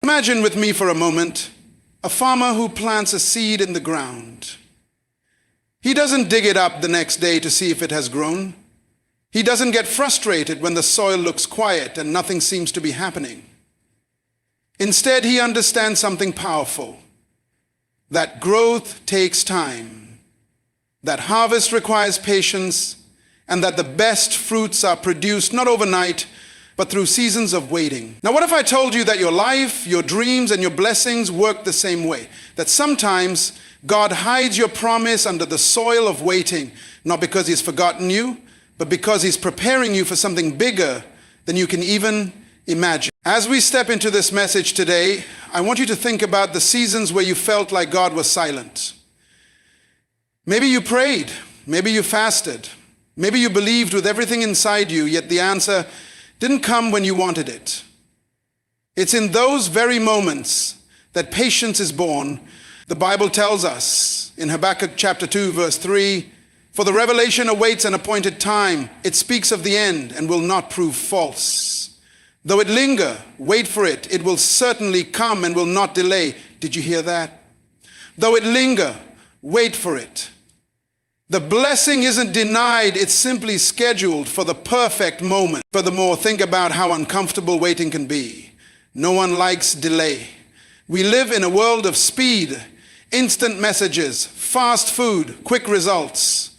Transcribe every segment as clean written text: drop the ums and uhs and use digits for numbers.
Imagine with me for a moment a farmer who plants a seed in the ground. He doesn't dig it up the next day to see if it has grown. He doesn't get frustrated when the soil looks quiet and nothing seems to be happening. Instead, he understands something powerful, that growth takes time, that harvest requires patience, and that the best fruits are produced not overnight, but through seasons of waiting. Now, what if I told you that your life, your dreams, and your blessings work the same way? That sometimes God hides your promise under the soil of waiting, not because he's forgotten you, but because he's preparing you for something bigger than you can even imagine. As we step into this message today, I want you to think about the seasons where you felt like God was silent. Maybe you prayed, maybe you fasted, maybe you believed with everything inside you, yet the answer didn't come when you wanted it. It's in those very moments that patience is born. The Bible tells us in Habakkuk chapter 2, verse 3, "For the revelation awaits an appointed time. It speaks of the end and will not prove false. Though it linger, wait for it. It will certainly come and will not delay." Did you hear that? Though it linger, wait for it. The blessing isn't denied, it's simply scheduled for the perfect moment. Furthermore, think about how uncomfortable waiting can be. No one likes delay. We live in a world of speed, instant messages, fast food, quick results.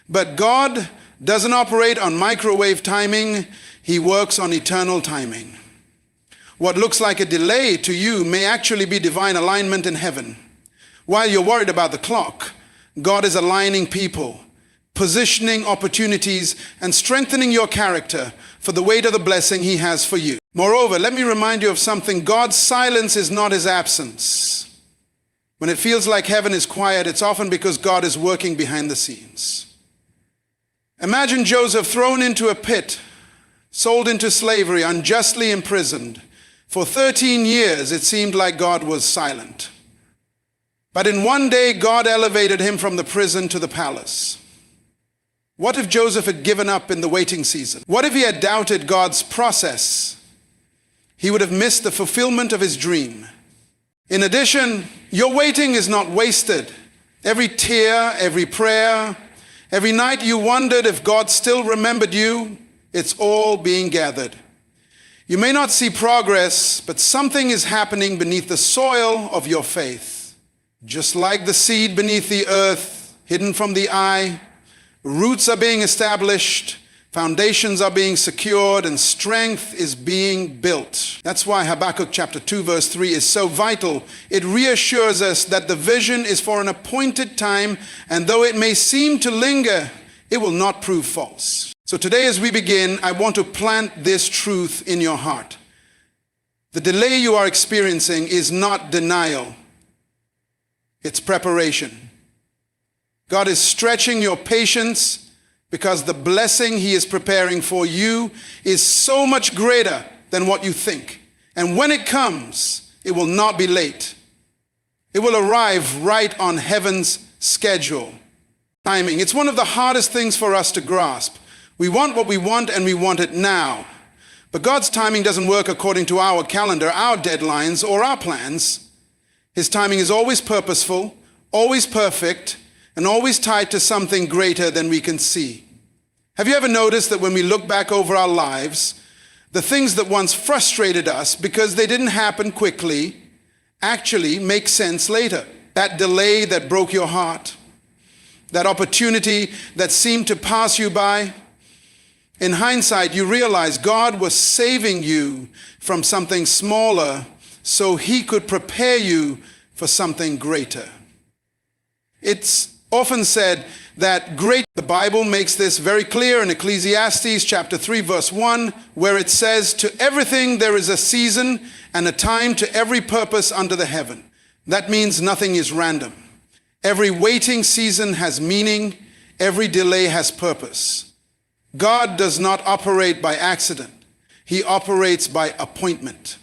But God doesn't operate on microwave timing, he works on eternal timing. What looks like a delay to you may actually be divine alignment in heaven. While you're worried about the clock, God is aligning people, positioning opportunities, and strengthening your character for the weight of the blessing he has for you. Moreover, let me remind you of something. God's silence is not his absence. When it feels like heaven is quiet, it's often because God is working behind the scenes. Imagine Joseph thrown into a pit, sold into slavery, unjustly imprisoned. For 13 years, it seemed like God was silent. But in one day, God elevated him from the prison to the palace. What if Joseph had given up in the waiting season? What if he had doubted God's process? He would have missed the fulfillment of his dream. In addition, your waiting is not wasted. Every tear, every prayer, every night you wondered if God still remembered you, it's all being gathered. You may not see progress, but something is happening beneath the soil of your faith. Just like the seed beneath the earth, hidden from the eye, roots are being established, foundations are being secured, and strength is being built. That's why Habakkuk chapter 2 verse 3 is so vital. It reassures us that the vision is for an appointed time, and though it may seem to linger, it will not prove false. So today as we begin, I want to plant this truth in your heart. The delay you are experiencing is not denial. It's preparation. God is stretching your patience because the blessing he is preparing for you is so much greater than what you think. And when it comes, it will not be late. It will arrive right on heaven's schedule. Timing. It's one of the hardest things for us to grasp. We want what we want and we want it now. But God's timing doesn't work according to our calendar, our deadlines, or our plans. His timing is always purposeful, always perfect, and always tied to something greater than we can see. Have you ever noticed that when we look back over our lives, the things that once frustrated us because they didn't happen quickly actually make sense later? That delay that broke your heart, that opportunity that seemed to pass you by. In hindsight, you realize God was saving you from something smaller so he could prepare you for something greater. It's often said that the Bible makes this very clear in Ecclesiastes chapter 3 verse 1, where it says, "To everything there is a season and a time to every purpose under the heaven." That means nothing is random. Every waiting season has meaning. Every delay has purpose. God does not operate by accident. He operates by appointment.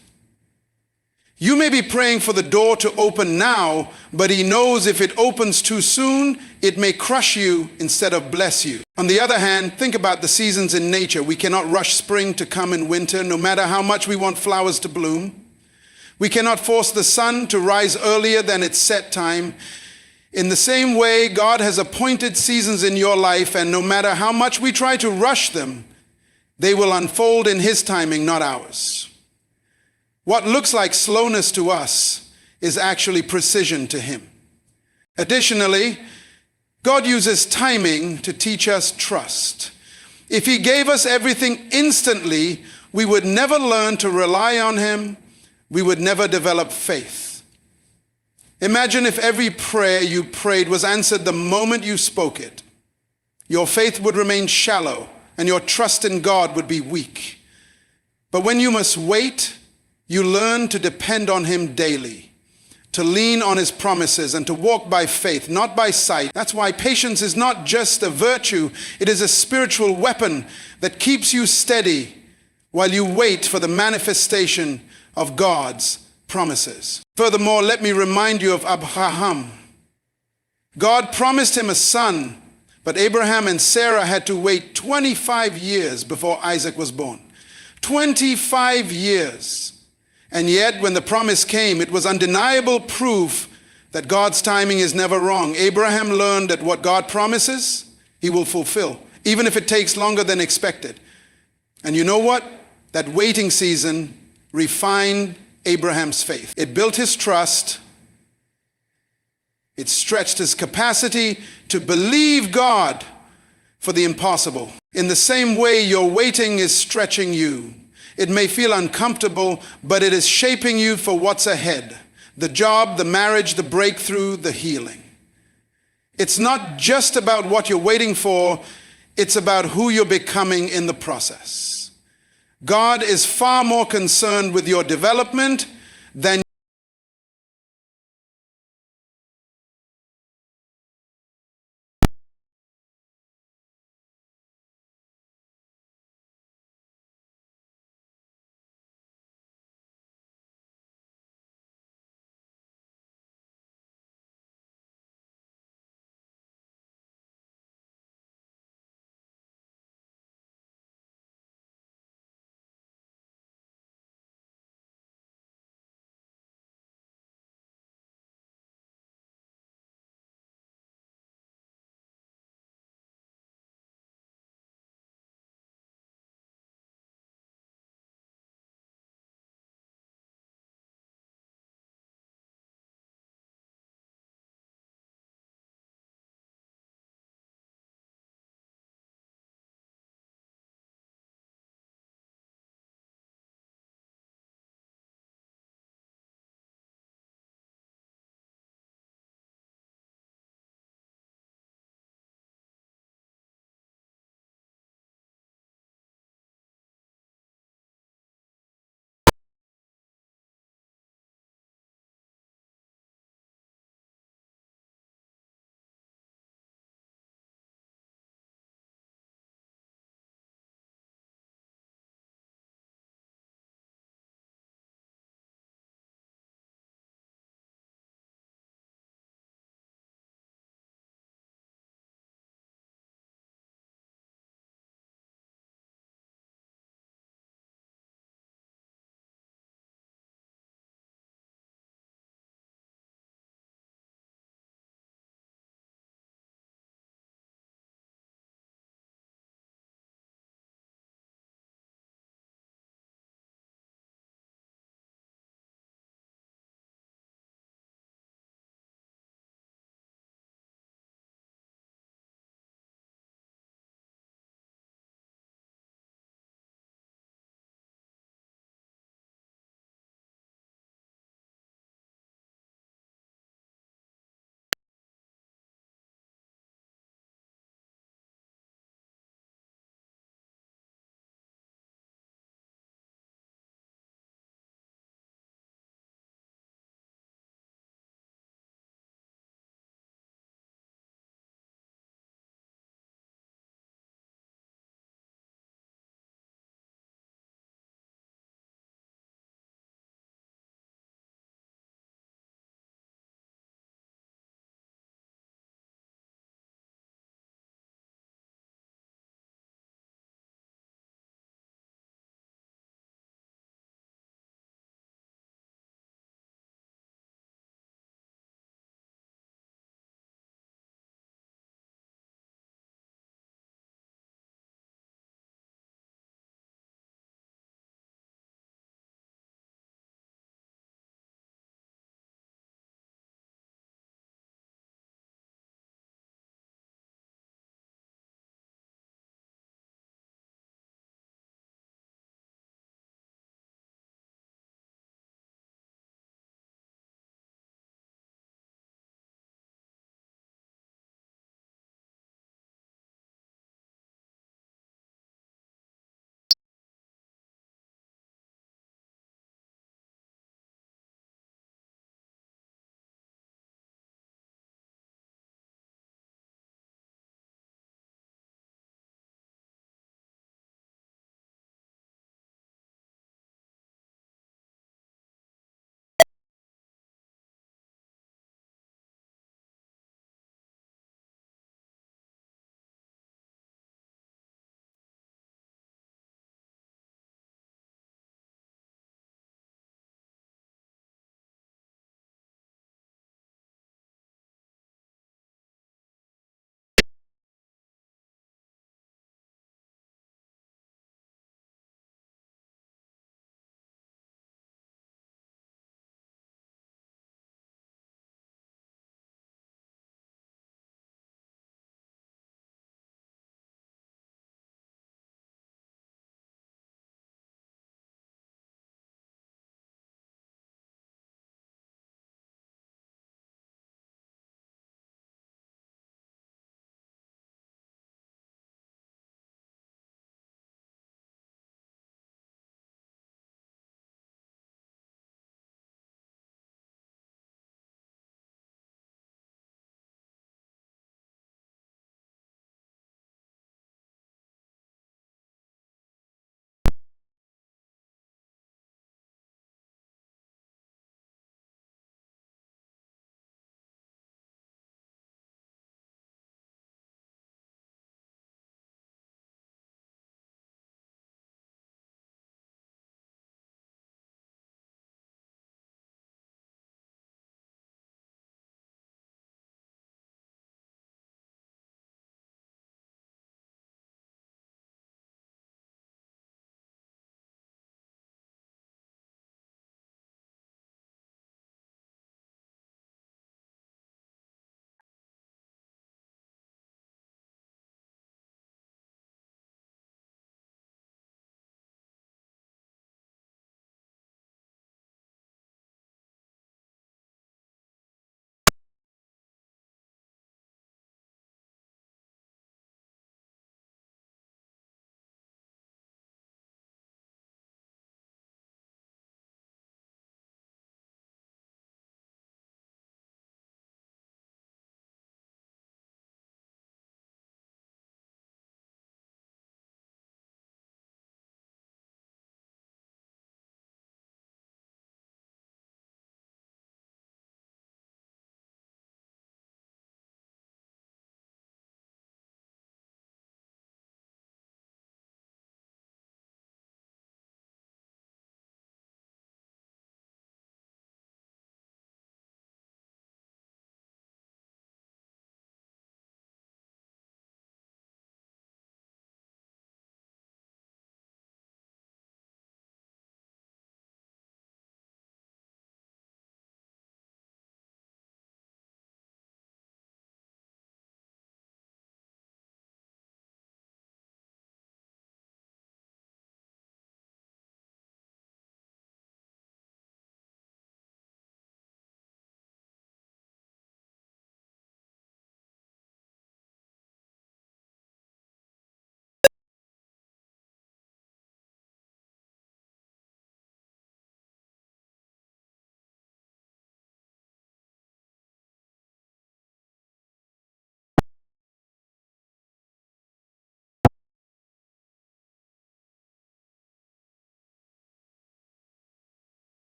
You may be praying for the door to open now, but he knows if it opens too soon, it may crush you instead of bless you. On the other hand, think about the seasons in nature. We cannot rush spring to come in winter, no matter how much we want flowers to bloom. We cannot force the sun to rise earlier than its set time. In the same way, God has appointed seasons in your life, and no matter how much we try to rush them, they will unfold in His timing, not ours. What looks like slowness to us is actually precision to Him. Additionally, God uses timing to teach us trust. If He gave us everything instantly, we would never learn to rely on Him. We would never develop faith. Imagine if every prayer you prayed was answered the moment you spoke it. Your faith would remain shallow, and your trust in God would be weak. But when you must wait, you learn to depend on Him daily, to lean on His promises, and to walk by faith, not by sight. That's why patience is not just a virtue, it is a spiritual weapon that keeps you steady while you wait for the manifestation of God's promises. Furthermore, let me remind you of Abraham. God promised him a son, but Abraham and Sarah had to wait 25 years before Isaac was born. 25 years. And yet, when the promise came, it was undeniable proof that God's timing is never wrong. Abraham learned that what God promises, He will fulfill, even if it takes longer than expected. And you know what? That waiting season refined Abraham's faith. It built his trust. It stretched his capacity to believe God for the impossible. In the same way, your waiting is stretching you. It may feel uncomfortable, but it is shaping you for what's ahead. The job, the marriage, the breakthrough, the healing. It's not just about what you're waiting for, it's about who you're becoming in the process. God is far more concerned with your development than